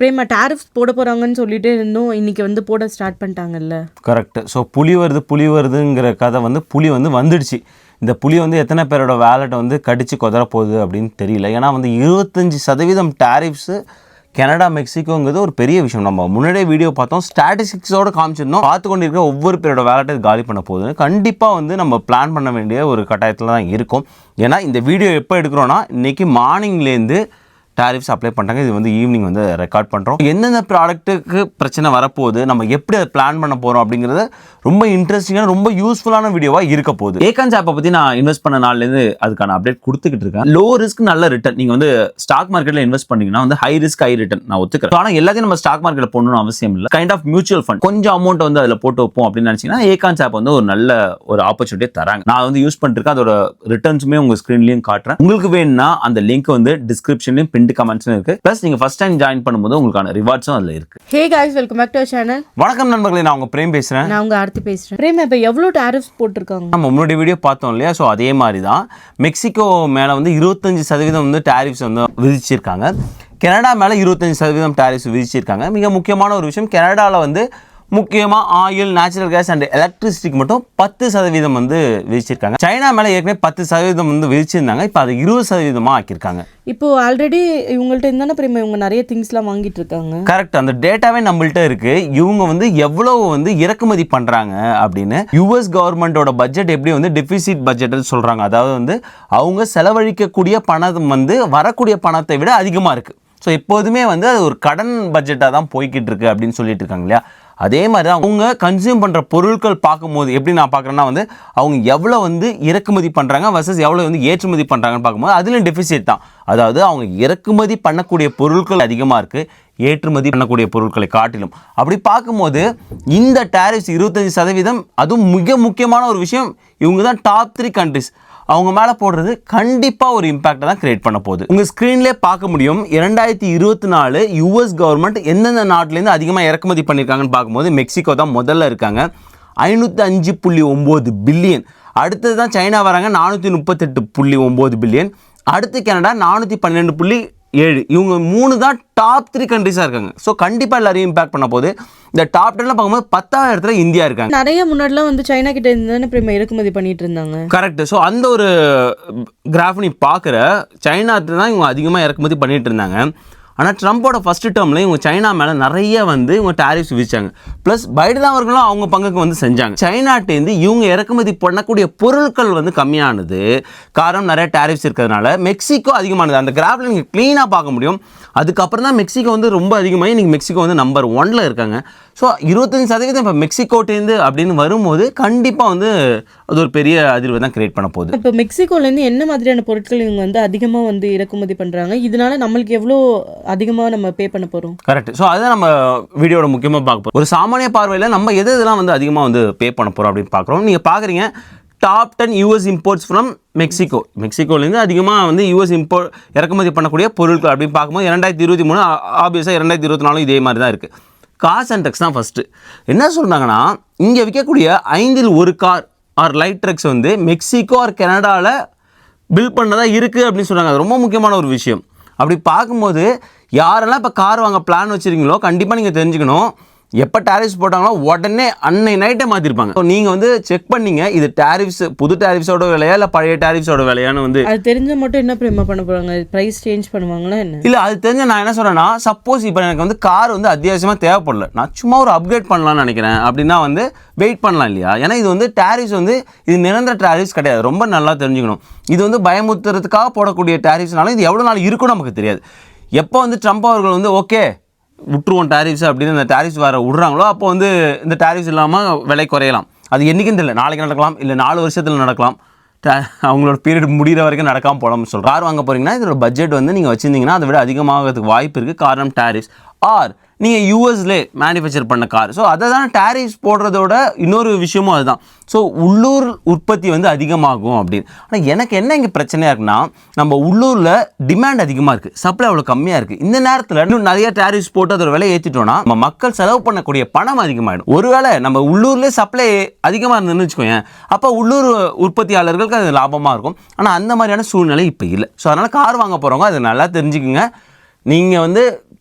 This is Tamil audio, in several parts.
பிரேமா டாரிஃப்ஸ் போட போகிறாங்கன்னு சொல்லிட்டு இருந்தோம், இன்றைக்கி வந்து போட ஸ்டார்ட் பண்ணிட்டாங்கல்ல. கரெக்டு. ஸோ புலி வருதுங்கிற கதை புலி வந்துடுச்சு. இந்த புலி எத்தனை பேரோட வேலெட்டை கடிச்சு கொதற போகுது அப்படின்னு தெரியல. ஏன்னா 25% டாரிஃப்ஸு கனடா மெக்சிகோங்கிறது ஒரு பெரிய விஷயம். நம்ம முன்னாடியே வீடியோ பார்த்தோம், ஸ்டாட்டிஸ்டிக்ஸோடு காமிச்சிருந்தோம். பார்த்து கொண்டு இருக்கிற ஒவ்வொரு பேரோட வேலெட்டை காலி பண்ண போகுதுன்னு கண்டிப்பாக நம்ம பிளான் பண்ண வேண்டிய ஒரு கட்டாயத்தில் தான் இருக்கும். ஏன்னா இந்த வீடியோ எப்போ எடுக்கிறோன்னா இன்றைக்கி மார்னிங்லேருந்து டாரிஃப்ஸ் அப்ளை பண்ணிட்டாங்க. இது ஈவினிங் ரெக்கார்ட் பண்ணுறோம். எந்தெந்த ப்ராடக்ட்டுக்கு பிரச்சனை வரப்போகுது, நம்ம எப்படி அதை பிளான் பண்ண போகிறோம் அப்படிங்கிறது ரொம்ப இன்ட்ரெஸ்டிங்கான ரொம்ப யூஸ்ஃபுல்லான வீடியோவாக இருக்க போகுது. ஏகான்ஸ் ஆப்பை பற்றி நான் இன்வெஸ்ட் பண்ண நாள்லேருந்து அதுக்கான அப்டேட் கொடுத்துக்கிட்டு இருக்கேன். லோ ரிஸ்க் நல்ல ரிட்டர்ன். நீங்கள் ஸ்டாக் மார்க்கெட்டில் இன்வெஸ்ட் பண்ணிங்கன்னா ஹை ரிஸ்க் ஹை ரிட்டர்ன் நான் ஒத்துக்கிறேன். ஆனால் எல்லாத்தையும் நம்ம ஸ்டாக் மார்க்கெட்டில் போடணும்னு அவசியம் இல்லை. கைண்ட் ஆஃப் மியூச்சுவல் ஃபண்ட் கொஞ்சம் அமௌண்ட் அதில் போட்டு வைப்போம் அப்படின்னு நினச்சிங்கன்னா ஏகான்ஸ் ஆப் ஒரு நல்ல ஒரு ஆப்பர்ச்சுனிட்டியை தராங்க. நான் யூஸ் பண்ணிருக்கேன். அதோட ரிட்டர்ன்ஸுமே உங்கள் ஸ்க்ரீன்லையும் காட்டுறேன். உங்களுக்கு வேணும்னா அந்த லிங்க் டிஸ்கிரிப்ஷன்லையும் பின்ட் கமெண்ட்ஸ்லையும் இருக்கு. ப்ளஸ் நீங்கள் ஃபர்ஸ்ட் டைம் ஜாயின் பண்ணும்போது உங்களுக்கான ரிவார்ட்ஸும் அதில் இருக்கு. Hey guys, welcome back to our channel. வணக்கம் நண்பர்களே, நான் உங்க பிரேம் பேசுகிறேன். நான் உங்க ஆர்த்தி பேசுகிறேன். பிரேம், இப்போ எவ்வளோ டாரிஃப்ஸ் போட்டிருக்காங்க? நம்ம முன்னாடி வீடியோ பார்த்தோம் இல்லையா? ஸோ அதே மாதிரி தான் மெக்சிகோ மேலே 25% டாரிஃப்ஸ் விதிச்சிருக்காங்க. கனடா மேலே 25% டாரிஃப்ஸ் விதிச்சிருக்காங்க. மிக முக்கியமான ஒரு விஷயம், கனடாவில் முக்கியமாக ஆயில், நேச்சுரல் கேஸ் அண்ட் எலக்ட்ரிசிட்டிக்கு மட்டும் 10% விதிச்சிருக்காங்க. சைனா மேலே ஏற்கனவே 10% விதிச்சிருந்தாங்க. இப்போ அது 20% ஆக்கியிருக்காங்க. இப்போ ஆல்ரெடி இவங்கள்ட்ட இருந்தானே பிரேமா இவங்க நிறைய திங்ஸ்லாம் வாங்கிட்டு இருக்காங்க. கரெக்ட். அந்த டேட்டாவே நம்மள்ட்ட இருக்கு. இவங்க எவ்வளவு இறக்குமதி பண்றாங்க அப்படின்னு. யுஎஸ் கவர்மெண்டோட பட்ஜெட் எப்படி டெபிசிட் பட்ஜெட் சொல்றாங்க. அதாவது அவங்க செலவழிக்கக்கூடிய பணம் வரக்கூடிய பணத்தை விட அதிகமாக இருக்கு. ஸோ எப்போதுமே அது ஒரு கடன் பட்ஜெட்டாக தான் போய்கிட்டு இருக்கு அப்படின்னு சொல்லிட்டு இருக்காங்க இல்லையா? அதே மாதிரி தான் அவங்க கன்சியூம் பண்ணுற பொருட்கள் பார்க்கும்போது எப்படி நான் பார்க்குறேன்னா அவங்க எவ்வளோ இறக்குமதி பண்ணுறாங்க வர்சஸ் எவ்வளோ ஏற்றுமதி பண்ணுறாங்கன்னு பார்க்கும்போது அதுலேயும் டெபிசிட் தான். அதாவது அவங்க இறக்குமதி பண்ணக்கூடிய பொருட்கள் அதிகமாக இருக்குது ஏற்றுமதி பண்ணக்கூடிய பொருட்களை காட்டிலும். அப்படி பார்க்கும்போது இந்த டாரிஃப்ஸ் 25%, அதுவும் மிக முக்கியமான ஒரு விஷயம், இவங்க தான் டாப் 3 கண்ட்ரிஸ். அவங்க மேலே போடுறது கண்டிப்பாக ஒரு இம்பாக்டை தான் கிரியேட் பண்ண போகுது. உங்கள் ஸ்க்ரீன்லேயே பார்க்க முடியும். 2024 யுஎஸ் கவர்மெண்ட் எந்தெந்த நாட்டிலேருந்து அதிகமாக இறக்குமதி பண்ணியிருக்காங்கன்னு பார்க்கும்போது மெக்சிகோ தான் முதல்ல இருக்காங்க, 505.9 பில்லியன். அடுத்தது தான் சைனா வராங்க, 438.9 பில்லியன். அடுத்து கனடா 412.7. இவங்க 3 தான் டாப் 3 கண்ட்ரிஸாக இருக்காங்க. ஸோ கண்டிப்பாக எல்லாரையும் இம்பாக்ட் பண்ண போது. இந்த டாப் 10 பார்க்கும்போது 10வது இடத்துல இந்தியா இருக்காங்க. நிறைய முன்னாடிலாம் சைனா கிட்ட இருந்தானே பிரேமா இறக்குமதி பண்ணிட்டு இருந்தாங்க. கரெக்ட். ஸோ அந்த ஒரு கிராஃப் நீ பார்க்குற சைனா தான் இவங்க அதிகமாக இறக்குமதி பண்ணிட்டு இருந்தாங்க. ஆனால் ட்ரம்ப்போட ஃபர்ஸ்ட் டேர்மில் இவங்க சைனா மேலே நிறைய இவங்க டாரிஃப்ஸ் விதிச்சாங்க. ப்ளஸ் பைடன் அவர்களும் அவங்க பங்குக்கு செஞ்சாங்க. சைனாட்டேருந்து இவங்க இறக்குமதி பண்ணக்கூடிய பொருட்கள் கம்மியானது காரணம் நிறைய டாரிஃப்ஸ் இருக்கிறதுனால மெக்சிகோ அதிகமானது. அந்த கிராஃபில் நீங்கள் க்ளீனாக பார்க்க முடியும். அதுக்கப்புறம் தான் மெக்சிகோ ரொம்ப அதிகமாக இன்றைக்கி மெக்சிகோ நம்பர் 1ல் இருக்காங்க. ஸோ 25% இப்போ மெக்சிகோட்டேருந்து அப்படின்னு வரும்போது கண்டிப்பாக அது ஒரு பெரிய அதிர்வை தான் கிரியேட் பண்ண போகுது. இப்போ மெக்சிகோலேருந்து என்ன மாதிரியான பொருட்கள் இவங்க அதிகமாக இறக்குமதி பண்ணுறாங்க, இதனால நம்மளுக்கு எவ்வளோ அதிகமாக நம்ம பே பண்ண போகிறோம்? கரெக்ட். ஸோ அதுதான் நம்ம வீடியோட முக்கியமாக பார்க்க போகிறோம். ஒரு சாமானிய பார்வையில் நம்ம இதெல்லாம் அதிகமாக பே பண்ண போகிறோம் அப்படின்னு பார்க்குறோம். நீங்கள் பார்க்குறீங்க top 10 US imports from Mexico. மெக்சிகோலேருந்து அதிகமாக யூஎஸ் இறக்குமதி பண்ணக்கூடிய பொருட்கள் அப்படின்னு பார்க்கும்போது 2023 ஆப்வியஸாக 2024 இதே மாதிரி தான் இருக்குது. கார்ஸ் அண்ட் ட்ரக்ஸ் தான் ஃபஸ்ட்டு. என்ன சொல்கிறாங்கன்னா இங்கே விற்கக்கூடிய 5ல் 1 car or light trucks Mexico or கனடாவில் பில்ட் பண்ணதாக இருக்குது அப்படின்னு சொல்கிறாங்க. அது ரொம்ப முக்கியமான ஒரு விஷயம். அப்படி பார்க்கும்போது யாரெல்லாம் இப்போ கார் வாங்க பிளான் வச்சுருக்கீங்களோ கண்டிப்பாக நீங்கள் தெரிஞ்சுக்கணும், எப்போ டாரிஃப்ஸ் போட்டாங்களோ உடனே அன்னை நைட்டே மாற்றிருப்பாங்க. ஸோ நீங்கள் செக் பண்ணிங்க இது டாரிஃப்ஸ் புது டாரிஃப்ஸோட விலையா இல்லை பழைய டாரிஃப்ஸோட விலையான்னு அது தெரிஞ்ச மட்டும் என்ன பிரேமா பண்ண போகிறாங்க? ப்ரைஸ் சேஞ்ச் பண்ணுவாங்களா என்ன? இல்லை, அது தெரிஞ்ச நான் என்ன சொல்கிறேன்னா, சப்போஸ் இப்போ எனக்கு கார் அத்தியாவசியமாக தேவைப்படல, நான் சும்மா ஒரு அப்கிரேட் பண்ணலான்னு நினைக்கிறேன் அப்படின்னா வெயிட் பண்ணலாம் இல்லையா? ஏன்னா இது டாரிஃப்ஸ் இது நிரந்தர டாரிஃப்ஸ் கிடையாது. ரொம்ப நல்லா தெரிஞ்சுக்கணும். இது பயமுறுத்துறதுக்காக போடக்கூடிய டாரிஃப்ஸ்னாலும் இது எவ்வளோ நாள் இருக்கும் நமக்கு தெரியாது. எப்போ ட்ரம்ப் அவர்கள் ஓகே விட்டுருவோம் டாரிஃப்ஸ் அப்படின்னு இந்த டாரிஃப்ஸ் வர விட்றாங்களோ அப்போ இந்த டாரிஃப்ஸ் இல்லாமல் விலை குறையலாம். அது என்றைக்கும் தெரியல, நாளைக்கு நடக்கலாம், இல்லை 4 வருஷத்தில் நடக்கலாம், அவங்களோட பீரியட் முடிகிற வரைக்கும் நடக்காமல் போகலாம்னு சொல்கிறோம். கார் வாங்க போகிறீங்கன்னா இதோட பட்ஜெட் நீங்கள் வச்சுருந்தீங்கன்னா அதை விட அதிகமாகிறதுக்கு வாய்ப்பு இருக்குது. காரணம் டாரிஃப்ஸ். ஆர் நீங்கள் யூஎஸ்லே மேனுஃபேக்சர் பண்ண கார். ஸோ அதை தான் டாரிஃப்ஸ் போடுறதோட இன்னொரு விஷயமும் அதுதான். ஸோ உள்ளூர் உற்பத்தி அதிகமாகும் அப்படின்னு. ஆனால் எனக்கு என்ன இங்கே பிரச்சனையாக இருக்குன்னா, நம்ம உள்ளூரில் டிமாண்ட் அதிகமாக இருக்குது, சப்ளை அவ்வளோ கம்மியாக இருக்குது. இந்த நேரத்தில் இன்னும் நிறைய டாரிஃப்ஸ் போட்டு அதோட விலை ஏற்றிட்டோன்னா நம்ம மக்கள் செலவு பண்ணக்கூடிய பணம் அதிகமாகிடும். ஒருவேளை நம்ம உள்ளூர்லேயே சப்ளை அதிகமாக இருந்ததுன்னு வச்சுக்கோங்க, அப்போ உள்ளூர் உற்பத்தியாளர்களுக்கு அது லாபமாக இருக்கும். ஆனால் அந்த மாதிரியான சூழ்நிலை இப்போ இல்லை. ஸோ அதனால் கார் வாங்க போகிறவங்க அதை நல்லா தெரிஞ்சுக்குங்க. நீங்கள்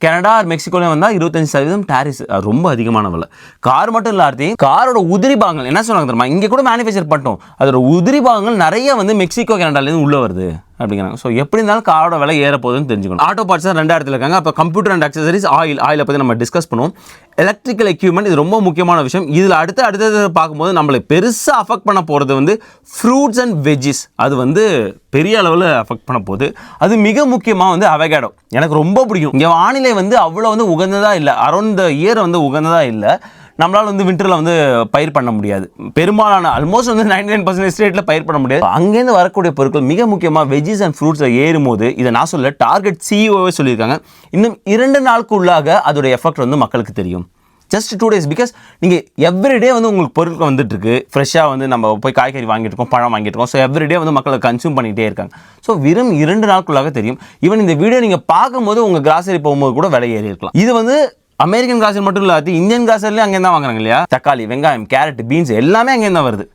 கனடா மெக்சிகோலையும் வந்தால் 25% டேரிஸ், ரொம்ப அதிகமான விலை. கார் மட்டும் இல்லாட்டி காரோட உதிரி பாகங்கள் என்ன சொன்னாங்க தெரியுமா, இங்கே கூட மேனுஃபேக்சர் பண்ணிட்டோம், அதோட உதிரி பாகங்கள் நிறைய வந்து மெக்சிகோ கனடாலேருந்து உள்ளே வருது அப்படிங்கிறாங்க. ஸோ எப்படி இருந்தாலும் காரோட விலை ஏற போகுதுன்னு தெரிஞ்சுக்கணும். ஆட்டோ பார்ட்ஸ் தான் 2 இடத்துல இருக்காங்க. அப்போ கம்ப்யூட்டர் அண்ட் அக்சசரிஸ், ஆயிலை பற்றி நம்ம டிஸ்கஸ் பண்ணுவோம். எலக்ட்ரிக்கல் எக்யூப்மெண்ட் இது ரொம்ப முக்கியமான விஷயம். இதில் அடுத்தது பார்க்கும்போது நம்மளை பெருசாக அஃபெக்ட் பண்ண போகிறது வந்து ஃப்ரூட்ஸ் அண்ட் வெஜ்ஜிஸ். அது வந்து பெரிய அளவில் அஃபெக்ட் பண்ண போகுது. அது மிக முக்கியமாக வந்து அவகேடோ எனக்கு ரொம்ப பிடிக்கும். இங்கே வானிலை வந்து அவ்வளோ வந்து உகந்ததாக இல்லை, அரௌண்ட் த இயர் வந்து உகந்ததாக இல்லை. நம்மளால் வந்து விண்டரில் வந்து பயிர் பண்ண முடியாது. பெரும்பாலான ஆல்மோஸ்ட் வந்து 99% ஸ்டேட்டில் பயிர் பண்ண முடியாது. அங்கேருந்து வரக்கூடிய பொருட்கள் மிக முக்கியமாக வெஜ்ஜிஸ் அண்ட் ஃப்ரூட்ஸில் ஏறும்போது, இதை நான் சொல்ல டார்கெட் சிஇஓவே சொல்லியிருக்காங்க, இன்னும் 2 நாளுக்கு உள்ளாக அதோடைய எஃபெக்ட் வந்து மக்களுக்கு தெரியும். Just 2 days. பிகாஸ் நீங்கள் எவ்ரிடே வந்து உங்களுக்கு பொருட்கள் வந்துட்டு இருக்கு, ஃப்ரெஷ்ஷாக வந்து நம்ம போய் காய்கறி வாங்கிட்டு இருக்கோம், பழம் வாங்கிட்டு இருக்கோம். ஸோ எவ்ரிடே வந்து மக்களை கன்சியூம் பண்ணிகிட்டே இருக்காங்க. ஸோ வெறும் 2 நாளுக்குள்ளாக தெரியும். ஈவன் இந்த வீடியோ நீங்கள் பார்க்கும்போது உங்கள் கிராசரி போகும்போது கூட விலை ஏறி இருக்கலாம். இது வந்து அமெரிக்கன் கிராசரி மட்டும் இல்லாது இந்தியன் கிராசரிலேயே அங்கே தான் வாங்குறாங்க இல்லையா. தக்காளி, வெங்காயம், கேரட், பீன்ஸ் எல்லாமே அங்கே தான் வருது.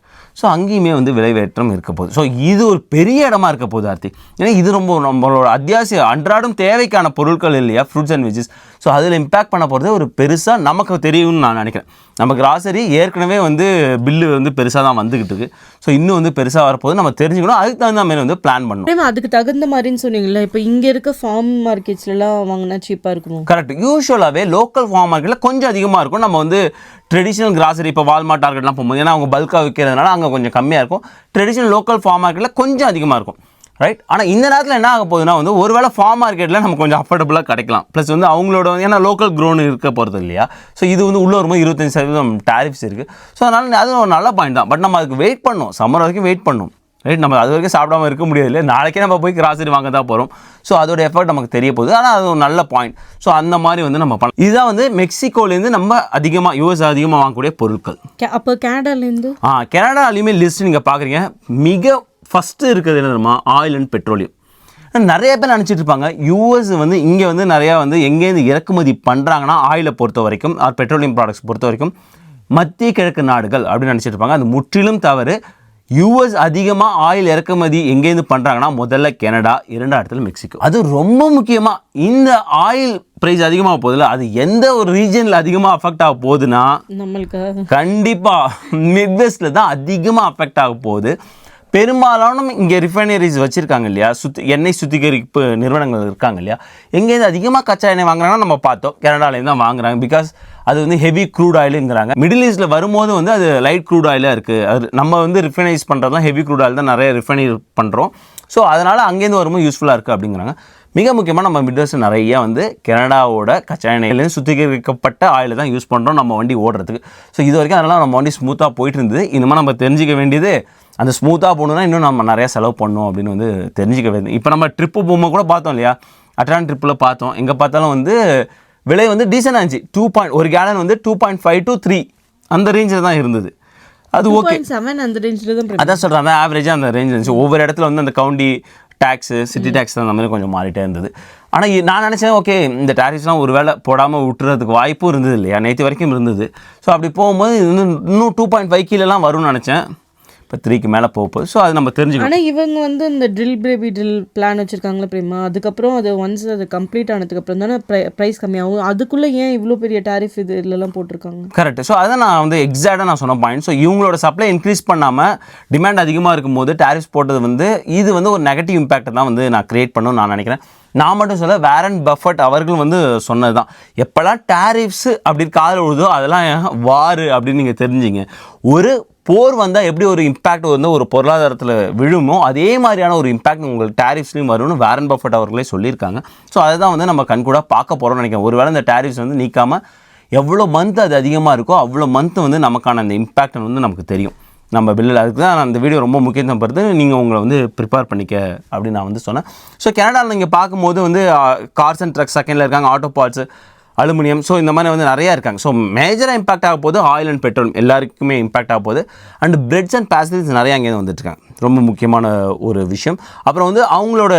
ஸோ அங்கேயுமே வந்து விலைவேற்றம் இருக்க போகுது. ஸோ இது ஒரு பெரிய இடமா இருக்க போகுது ஆர்த்தி. ஏன்னா இது ரொம்ப நம்மளோட அத்தியாவசிய அன்றாடம் தேவைக்கான பொருட்கள் இல்லையா, ஃப்ரூட்ஸ் அண்ட் வெஜ்ஜஸ். ஸோ அதில் இம்பேக்ட் பண்ண போகிறது ஒரு பெருசாக நமக்கு தெரியும்னு நான் நினைக்கிறேன். நம்ம கிராசரி ஏற்கனவே வந்து பில்லு வந்து பெருசாக தான் வந்துக்கிட்டு இருக்கு. ஸோ இன்னும் வந்து பெருசாக வரப்போது நம்ம தெரிஞ்சுக்கணும். அதுக்கு தகுந்த மாதிரி வந்து பிளான் பண்ணணும். அதுக்கு தகுந்த மாதிரின்னு சொன்னீங்களா, இப்போ இங்கே இருக்க ஃபார்ம் மார்க்கெட்ஸ்லாம் வாங்கினா சீப்பாக இருக்குமோ? கரெக்ட். யூஸ்வலாகவே லோக்கல் ஃபார்ம் மார்க்கெட்டில் கொஞ்சம் அதிகமாக இருக்கும். நம்ம வந்து ட்ரெடிஷ்னல் கிராசரி இப்போ வால்மார்ட், டார்கெட்லாம் போகும்போது ஏன்னா அவங்க பல்காக விற்கிறதுனால அங்கே கொஞ்சம் கம்மியாக இருக்கும். ட்ரெடிஷ்னல் லோக்கல் ஃபார்ம் மார்க்கெட்டில் கொஞ்சம் அதிகமாக இருக்கும். ரைட். ஆனால் இந்த நேரத்தில் என்ன ஆக போகுதுன்னா வந்து ஒருவேளை ஃபார்ம் மார்க்கெட்டில் நம்ம கொஞ்சம் அஃபோர்டபுளாக கிடைக்கலாம். ப்ளஸ் வந்து அவங்களோட ஏன்னா லோக்கல் க்ரோன் இருக்க போகிறது இல்லையா. ஸோ இது வந்து உள்ள வரும்போது 25% டேரிஃப்ஸ் இருக்குது. ஸோ அதனால் அது ஒரு நல்ல பாயிண்ட் தான். பட் நம்ம அதுக்கு வெயிட் பண்ணணும், சம்மர் வரைக்கும் வெயிட் பண்ணணும். ரைட். நம்ம அது வரைக்கும் சாப்பிடாம இருக்க முடியாது இல்லை, நாளைக்கே நம்ம போய் கிராசரி வாங்க தான் போகிறோம். ஸோ அதோட எஃபர்ட் நமக்கு தெரிய போகுது. ஆனால் அது ஒரு நல்ல பாயிண்ட். ஸோ அந்த மாதிரி வந்து நம்ம பண்ணலாம். இதுதான் வந்து மெக்சிகோலேருந்து நம்ம அதிகமாக யூஎஸ் அதிகமாக வாங்கக்கூடிய பொருட்கள். அப்போ கனடாலேருந்து கனடாலையுமே லிஸ்ட் நீங்கள் பார்க்குறீங்க. மிக ஃபஸ்ட்டு இருக்கிறது என்ன தெரியுமா, ஆயில் அண்ட் பெட்ரோலியம். நிறைய பேர் நினச்சிட்டு இருப்பாங்க யூஎஸ் வந்து இங்கே வந்து நிறையா வந்து எங்கேருந்து இறக்குமதி பண்ணுறாங்கன்னா ஆயிலை பொறுத்த வரைக்கும் பெட்ரோலியம் ப்ராடக்ட்ஸ் பொறுத்த வரைக்கும் மத்திய கிழக்கு நாடுகள் அப்படின்னு நினச்சிட்டு இருப்பாங்க. அது முற்றிலும் தவறு. யூஎஸ் அதிகமாக ஆயில் இறக்குமதி எங்கேருந்து பண்ணுறாங்கன்னா முதல்ல கனடா, 2வது இடத்துல மெக்சிகோ. அது ரொம்ப முக்கியமாக இந்த ஆயில் ப்ரைஸ் அதிகமாக போகுதுல்ல, அது எந்த ஒரு ரீஜனில் அதிகமாக அஃபெக்ட் ஆக போகுதுன்னா நம்மளுக்கு கண்டிப்பாக மிட்வெஸ்ட்டில் தான் அதிகமாக அஃபெக்ட் ஆக போகுது. பெரும்பாலான இங்கே ரிஃபைனரிஸ் வச்சுருக்காங்க இல்லையா, எண்ணெய் சுத்திகரிப்பு நிறுவனங்கள் இருக்காங்க இல்லையா, எங்கேருந்து அதிகமாக கச்சா எண்ணெய் வாங்குறாங்கன்னா நம்ம பார்த்தோம் கனடாலேருந்து தான் வாங்குறாங்க. பிகாஸ் அது வந்து ஹெவி க்ரூட் ஆயிலுங்கிறாங்க. மிடில் ஈஸ்ட்டில் வரும்போது வந்து அது லைட் க்ரூட் ஆயிலாக இருக்குது. அது நம்ம வந்து ரிஃபைனைஸ் பண்ணுறது தான் ஹெவி க்ரூட் ஆயில் தான் நிறைய ரிஃபைனரி பண்ணுறோம். ஸோ அதனால் அங்கேருந்து வரும்போது யூஸ்ஃபுல்லாக இருக்குது அப்படிங்கிறாங்க. மிக முக்கியமாக நம்ம மிட்வெஸ்ட் நிறைய வந்து கனடாவோட கச்சா எண்ணெயிலேருந்து சுத்திகரிக்கப்பட்ட ஆயிலை தான் யூஸ் பண்ணுறோம் நம்ம வண்டி ஓடுறதுக்கு. ஸோ இது வரைக்கும் அதனால் நம்ம வண்டி ஸ்மூத்தாக போயிட்டு இருந்தது. இனிமேல் நம்ம தெரிஞ்சிக்க வேண்டியது அந்த ஸ்மூத்தாக போகணுன்னா இன்னும் நம்ம நிறையா செலவு பண்ணணும் அப்படின்னு வந்து தெரிஞ்சிக்க வேண்டியது. இப்போ நம்ம ட்ரிப்பு போகும்போது கூட பார்த்தோம் இல்லையா, அட்லாண்ட் ட்ரிப்பில் பார்த்தோம். எங்கே பார்த்தாலும் வந்து விலை வந்து டீசெண்டாக இருந்துச்சு. ஒரு கேலன் வந்து 2.5 to 3 அந்த ரேஞ்சில் தான் இருந்தது. அது ஓகே, 7 அந்த ரேஞ்சில் தான். அதான் சொல்கிறேன், அந்த ஆவரேஜாக அந்த ரேஞ்ச் இருந்துச்சு. ஒவ்வொரு இடத்துல வந்து அந்த கவுண்டி டேக்ஸு, சிட்டி டேக்ஸ் அந்த மாதிரி கொஞ்சம் மாறிட்டே இருந்தது. ஆனால் நான் நினச்சேன் ஓகே இந்த டேரிஃப்ஸ்லாம் ஒரு வேளை போடாமல் விட்டுறதுக்கு வாய்ப்பும் இருந்தது இல்லையா, நேற்று வரைக்கும் இருந்தது. ஸோ அப்படி போகும்போது இன்னும் 2.5 கீழெல்லாம் வரும்னு நினச்சேன். இப்போ 3க்கு மேலே போகுது. ஸோ அது நம்ம தெரிஞ்சுக்கணும். ஆனால் இவங்க வந்து இந்த பேபி ட்ரில் பிளான் வச்சுருக்காங்களே பிரேமா, அதுக்கப்புறம் அது ஒன்ஸ் அது கம்ப்ளீட் ஆனதுக்கப்புறம் தானே ப்ரைஸ் கம்மியாகும். அதுக்குள்ளே ஏன் இவ்வளோ பெரிய டேரிஃப் இதெல்லாம் போட்டிருக்காங்க? கரெக்ட். ஸோ அதான் நான் வந்து எக்ஸாக்டாக நான் சொன்ன பாயிண்ட். ஸோ இவங்களோட சப்ளை இன்க்ரீஸ் பண்ணாமல் டிமாண்ட் அதிகமாக இருக்கும்போது டேரிஃப்ஸ் போட்டது வந்து இது வந்து ஒரு நெகட்டிவ் இம்பேக்ட் தான் வந்து நான் கிரியேட் பண்ணணும்னு நான் நினைக்கிறேன். நான் மட்டும் சொல்ல, வாரன் பஃபட் அவர்கள் வந்து சொன்னது தான், எப்போல்லாம் டேரிஃப்ஸு அப்படி காதில் விழுதோ அதெல்லாம் வாரு அப்படின்னு நீங்கள் தெரிஞ்சிங்க. ஒரு போர் வந்தால் எப்படி ஒரு இம்பேக்ட் வந்து ஒரு பொருளாதாரத்தில் விழுமோ அதே மாதிரியான ஒரு இம்பேக்ட் உங்களுக்கு டேரிஃப்ஸ்லையும் வரும்னு வாரன் பஃபட் அவர்களே சொல்லியிருக்காங்க. ஸோ அதை தான் வந்து நம்ம கண்கூட பார்க்க போகிறோம்னு நினைக்கிறேன். ஒருவேளை இந்த டேரிஃப்ஸ் வந்து நீக்காமல் எவ்வளோ மந்த் அது அதிகமாக இருக்கோ அவ்வளோ மந்த் வந்து நமக்கான அந்த இம்பேக்ட் வந்து நமக்கு தெரியும் நம்ம பில்லில். அதுக்கு தான் அந்த வீடியோ ரொம்ப முக்கியத்துவம் படுது. நீங்கள் உங்களை வந்து ப்ரிப்பேர் பண்ணிக்க அப்படின்னு நான் வந்து சொன்னேன். ஸோ கனடாவில் நீங்கள் பார்க்கும்போது வந்து கார்ஸ் அண்ட் ட்ரக்ஸ் செகண்டில் இருக்காங்க, ஆட்டோ பார்ட்ஸு, அலுமினியம். ஸோ இந்த மாதிரி வந்து நிறையா இருக்காங்க. ஸோ மேஜராக இம்பாக்ட் ஆக போது ஆயில் அண்ட் பெட்ரோல் எல்லாருக்குமே இம்பாக்ட் ஆக போகுது. அண்ட் பிரெட்ஸ் அண்ட் பேஸ்ட்ரிஸ் நிறையா அங்கேருந்து வந்துட்டுருக்காங்க, ரொம்ப முக்கியமான ஒரு விஷயம். அப்புறம் வந்து அவங்களோட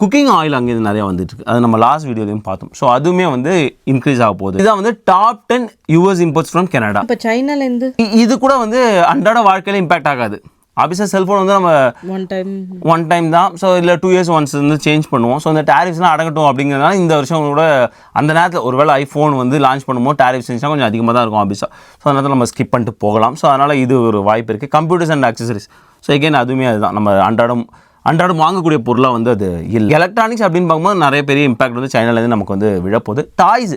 குக்கிங் ஆயில் அங்கேருந்து நிறையா வந்துட்டுருக்கு, அது நம்ம லாஸ்ட் வீடியோலையும் பார்த்தோம். ஸோ அதுவுமே வந்து இன்க்ரீஸ் ஆக போகுது. இதான் வந்து top 10 US imports from Canada. இப்போ சைனாலேருந்து இது கூட வந்து அன்றாட வாழ்க்கையில் இம்பாக்ட் ஆகாது. ஆப்வியஸாக செல்ஃபோன் வந்து நம்ம ஒன் டைம் தான். ஸோ இல்லை 2 years ஒன்ஸ் வந்து சேஞ்ச் பண்ணுவோம். ஸோ இந்த டேரிஃப்ஸ்லாம் அடங்கட்டும் அப்படிங்கிறதுனால இந்த வருஷம் கூட அந்த நேரத்தில் ஒருவேளை ஐஃபோன் வந்து லான்ச் பண்ணும்போது டேரிஃப்ஸ் இருந்துச்சுன்னா கொஞ்சம் அதிகமாக தான் இருக்கும் ஆப்வியஸாக. ஸோ அதனால நம்ம ஸ்கிப் பண்ணிட்டு போகலாம். ஸோ அதனால் இது ஒரு வாய்ப்பு இருக்குது. Computers and accessories, so again அதுவுமே அதுதான் நம்ம அன்றாடம் வாங்கக்கூடிய பொருளாக வந்து அது இல்லை. எலக்ட்ரானிக்ஸ் அப்படின்னு பார்க்கும்போது நிறைய பெரிய இம்பாக்ட் வந்து சைனாலேருந்து நமக்கு வந்து விழப்போகுது. டாய்ஸ்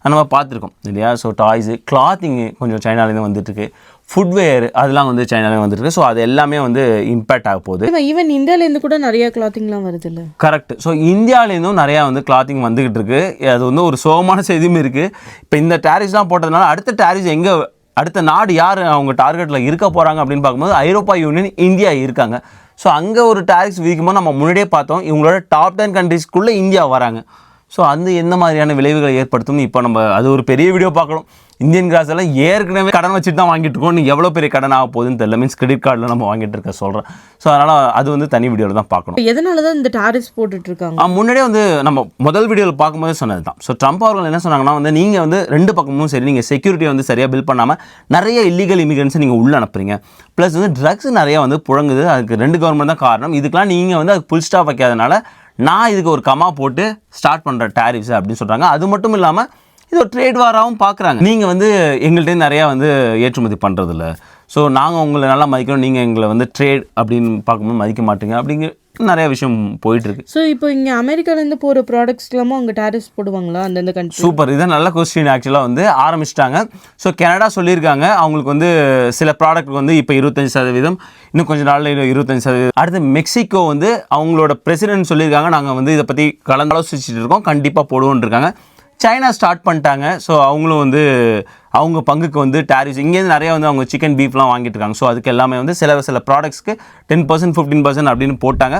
நம்ம பார்த்துருக்கோம் இல்லையா. ஸோ டாய்ஸு, கிளாத்திங்கு கொஞ்சம் சைனாலேருந்து வந்துட்டுருக்கு. ஃபுட்வேர் அதெல்லாம் வந்து சைனாலே வந்துருக்கு. ஸோ அது எல்லாமே வந்து இம்பேக்ட் ஆக போகுது. ஈவன் இந்தியாவிலேருந்து கூட நிறைய கிளாத்திங்லாம் வருது இல்லை? கரெக்ட். ஸோ இந்தியாவிலேருந்தும் நிறையா வந்து கிளாத்திங் வந்துக்கிட்டு இருக்கு. அது வந்து ஒரு சோகமான செய்தியும் இருக்குது. இப்போ இந்த டேரிஃப்ஸ்லாம் போட்டதுனால அடுத்த டேரிஃப்ஸ் எங்கே, அடுத்த நாடு யார் அவங்க டார்கெட்டில் இருக்க போகிறாங்க அப்படின்னு பார்க்கும்போது ஐரோப்பா யூனியன், இந்தியா இருக்காங்க. ஸோ அங்கே ஒரு டேரிஃப்ஸ் விதிக்கும்போது நம்ம முன்னாடியே பார்த்தோம் இவங்களோட டாப் 10 கண்ட்ரிஸ்க்குள்ளே இந்தியா வராங்க. ஸோ அது எந்த மாதிரியான விளைவுகளை ஏற்படுத்தும் இப்போ நம்ம அது ஒரு பெரிய வீடியோ பார்க்கணும். இந்தியன் கிராஸ் எல்லாம் ஏற்கனவே கடன் வச்சுட்டு தான் வாங்கிட்டு இருக்கோம். நீங்கள் எவ்வளோ பெரிய கடன் ஆக போகுதுன்னு தெரியல. மீன்ஸ் கிரெடிட் கார்டில் நம்ம வாங்கிட்டு இருக்க சொல்கிறேன். ஸோ அதனால் அது வந்து தனி வீடியோவில் தான் பார்க்கணும். எதனால தான் இந்த டேரிஃப்ஸ் போட்டுட்ருக்காங்க? முன்னாடியே வந்து நம்ம முதல் வீடியோவில் பார்க்கும்போது சொன்னது தான். ஸோ ட்ரம்ப் அவர்கள் என்ன சொன்னாங்கன்னா வந்து நீங்கள் வந்து 2 பக்கமும் சரி, நீங்கள் செக்யூரிட்டியை வந்து சரியாக பில்ட் பண்ணாமல் நிறைய இல்லீகல் இமிகிரன்ஸை நீங்கள் உள்ளே அனுப்புறீங்க. ப்ளஸ் வந்து ட்ரக்ஸ் நிறையா வந்து புழங்குது. அதுக்கு 2 கவர்மெண்ட் தான் காரணம். இதுக்கெலாம் நீங்கள் வந்து அதுக்கு ஃபுல் ஸ்டாப் வைக்காதனால நான் இதுக்கு ஒரு கமா போட்டு ஸ்டார்ட் பண்ணுற டேரிஃப்ஸ் அப்படின்னு சொல்கிறாங்க. அது மட்டும் இல்லாமல் இது ஒரு ட்ரேட் வாராகவும் பார்க்குறாங்க. நீங்கள் வந்து எங்கள்கிட்ட நிறையா வந்து ஏற்றுமதி பண்ணுறதில்ல. ஸோ நாங்கள் உங்களை நல்லா மதிக்கணும், நீங்கள் எங்களை வந்து ட்ரேட் அப்படின்னு பார்க்கும்போது மதிக்க மாட்டீங்க அப்படிங்கிற நிறைய விஷயம் போயிட்டுருக்கு. ஸோ இப்போ இங்கே அமெரிக்காலேருந்து போகிற ப்ராடக்ட்ஸ்லாமும் அங்கே டேரிஃப்ஸ் போடுவாங்களா அந்தந்த கண்ட்ரி? சூப்பர், இதான் நல்ல கொஸ்டின். ஆக்சுவலாக வந்து ஆரம்பிச்சிட்டாங்க. ஸோ கனடா சொல்லியிருக்காங்க அவங்களுக்கு வந்து சில ப்ராடக்ட் வந்து இப்போ 25%, இன்னும் கொஞ்சம் நாளில் 25%. அடுத்து மெக்சிகோ வந்து அவங்களோட பிரசிடென்ட் சொல்லியிருக்காங்க நாங்கள் வந்து இதை பற்றி கலந்தாலோசிச்சுட்டு இருக்கோம், கண்டிப்பாக போடுவோன்னு இருக்காங்க. சைனா ஸ்டார்ட் பண்ணிட்டாங்க. ஸோ அவங்களும் வந்து அவங்க பங்குக்கு வந்து டேரிஃப்ஸ் இங்கேருந்து நிறையா வந்து அவங்க சிக்கன் பீஃப்லாம் வாங்கிட்டு இருக்காங்க. ஸோ அதுக்கு எல்லாமே வந்து சில ப்ராடக்ட்ஸ்க்கு 10%, 15% அப்படின்னு போட்டாங்க.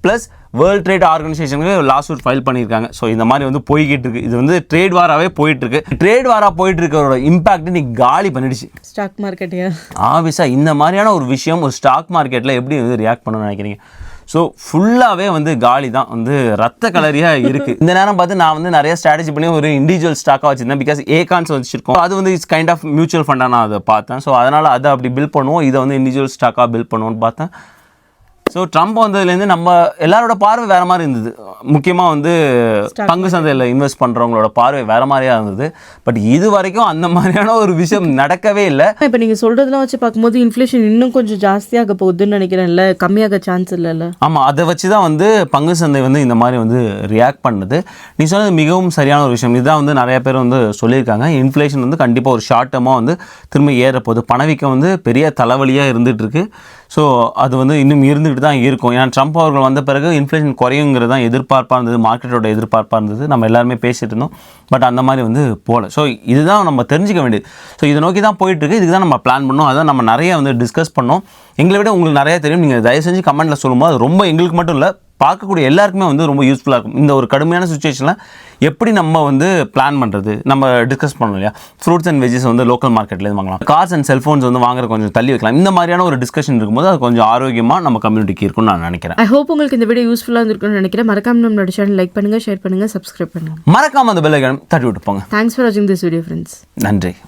ப்ளஸ் வேர்ல்ட் ட்ரேட் ஆர்கனைசேஷனுக்கு லாஸ்ட் ஃபைல் பண்ணியிருக்காங்க. ஸோ இந்த மாதிரி வந்து போய்கிட்டு இருக்கு. இது வந்து ட்ரேட் வாராகவே போயிட்டுருக்கு. ட்ரேட் வாராக போயிட்டு இருக்கிறோட இம்பாக்ட் இன்னைக்கு காலி பண்ணிடுச்சு ஸ்டாக் மார்க்கெட்டையா. ஆப்வியஸாக இந்த மாதிரியான ஒரு விஷயம் ஒரு ஸ்டாக் மார்க்கெட்டில் எப்படி வந்து ரியாக்ட் பண்ணணும்னு நினைக்கிறீங்க? ஸோ ஃபுல்லாகவே வந்து காலி தான், வந்து ரத்த கலரியாக இருக்குது. இந்த நேரம் பார்த்து நான் வந்து நிறைய ஸ்ட்ராட்டஜி பண்ணி ஒரு இண்டிவிஜுவல் ஸ்டாக்காக வச்சுருந்தேன். பிகாஸ் ஏகான்ஸ் வச்சுருக்கோம், அது வந்து இட்ஸ் கைண்ட் ஆஃப் மியூச்சுவல் ஃபண்டாக நான் அதை பார்த்தேன். ஸோ அதனால் அதை அப்படி பில்ட் பண்ணுவோம், இதை வந்து இண்டிவிஜுவல் ஸ்டாக்காக பில்ட் பண்ணுவோன்னு பார்த்தேன். ஸோ ட்ரம்ப் வந்ததுலேருந்து நம்ம எல்லாரோட பார்வை வேறு மாதிரி இருந்தது. முக்கியமாக வந்து பங்கு சந்தையில் இன்வெஸ்ட் பண்ணுறவங்களோட பார்வை வேறு மாதிரியாக இருந்தது. பட் இது வரைக்கும் அந்த மாதிரியான ஒரு விஷயம் நடக்கவே இல்லை. இப்போ நீங்கள் சொல்கிறதெல்லாம் வச்சு பார்க்கும்போது இன்ஃப்ளேஷன் இன்னும் கொஞ்சம் ஜாஸ்தியாக போகுதுன்னு நினைக்கிறேன்ல, கம்மியாக சான்ஸ் இல்லைல்ல? ஆமாம், அதை வச்சு தான் வந்து பங்கு சந்தை வந்து இந்த மாதிரி வந்து ரியாக்ட் பண்ணுது. நீ சொன்னது மிகவும் சரியான ஒரு விஷயம். இதுதான் வந்து நிறைய பேர் வந்து சொல்லியிருக்காங்க. இன்ஃப்ளேஷன் வந்து கண்டிப்பாக ஒரு ஷார்ட் டேர்மாக வந்து திரும்ப ஏறப்போகுது. பணவீக்கம் வந்து பெரிய தலைவலியாக இருந்துகிட்ருக்கு. ஸோ அது வந்து இன்னும் இருந்துகிட்டு தான் இருக்கும். ஏன்னா ட்ரம்ப் அவர்கள் வந்த பிறகு இன்ஃப்ளேஷன் குறையுங்கிறது தான் எதிர்பார்ப்பாக இருந்தது, மார்க்கெட்டோட எதிர்பார்ப்பாக இருந்தது. நம்ம எல்லாருமே பேசிகிட்டு இருந்தோம். பட் அந்த மாதிரி வந்து போகல. ஸோ இதுதான் நம்ம தெரிஞ்சிக்க வேண்டியது. ஸோ இதை நோக்கி தான் போயிட்டுருக்கு. இதுக்கு தான் நம்ம பிளான் பண்ணோம். அதான் நம்ம நிறைய வந்து டிஸ்கஸ் பண்ணோம். எங்களை விட உங்களுக்கு நிறைய தெரியும். நீங்கள் தயவு செஞ்சு கமெண்ட்டில் சொல்லும்போது அது ரொம்ப எங்களுக்கு மட்டும் இல்லை, பார்க்கக்கூடிய எல்லாருக்குமே வந்து ரொம்ப யூஸ்ஃபுல்லாக இருக்கும். இந்த ஒரு கடுமையான சுச்சுவேஷனில் எப்படி நம்ம வந்து பிளான் பண்ணுறது நம்ம டிஸ்கஸ் பண்ணணும் இல்லையா. ஃப்ரூட்ஸ் அண்ட் வெஜிஸ் வந்து லோக்கல் மார்க்கெட்லேருந்து வாங்கலாம், கார்ஸ் அண்ட் செல்ஃபோன்ஸ் வந்து வாங்குற கொஞ்சம் தள்ளி வைக்கலாம். இந்த மாதிரியான ஒரு டிஸ்கஷன் இருக்கும்போது அது கொஞ்சம் ஆரோக்கியமாக நம்ம கம்யூனிட்டிக்கு இருக்கும்னு நான் நினைக்கிறேன். ஐ ஹோப் உங்களுக்கு இந்த வீடியோ யூஸ்ஃபுல்லாக இருந்திருக்கும்னு நினைக்கிறேன். மறக்காம நம்மளோட சேனல் லைக் பண்ணுங்கள், ஷேர் பண்ணுங்கள், சப்ஸ்கிரைப் பண்ணுங்கள். மறக்காம அந்த பெல் ஐகானை தட்டி விட்டு போங்க. தேங்க்ஸ் ஃபார் வாட்சிங் திஸ் வீடியோ ஃப்ரெண்ட்ஸ். நன்றி.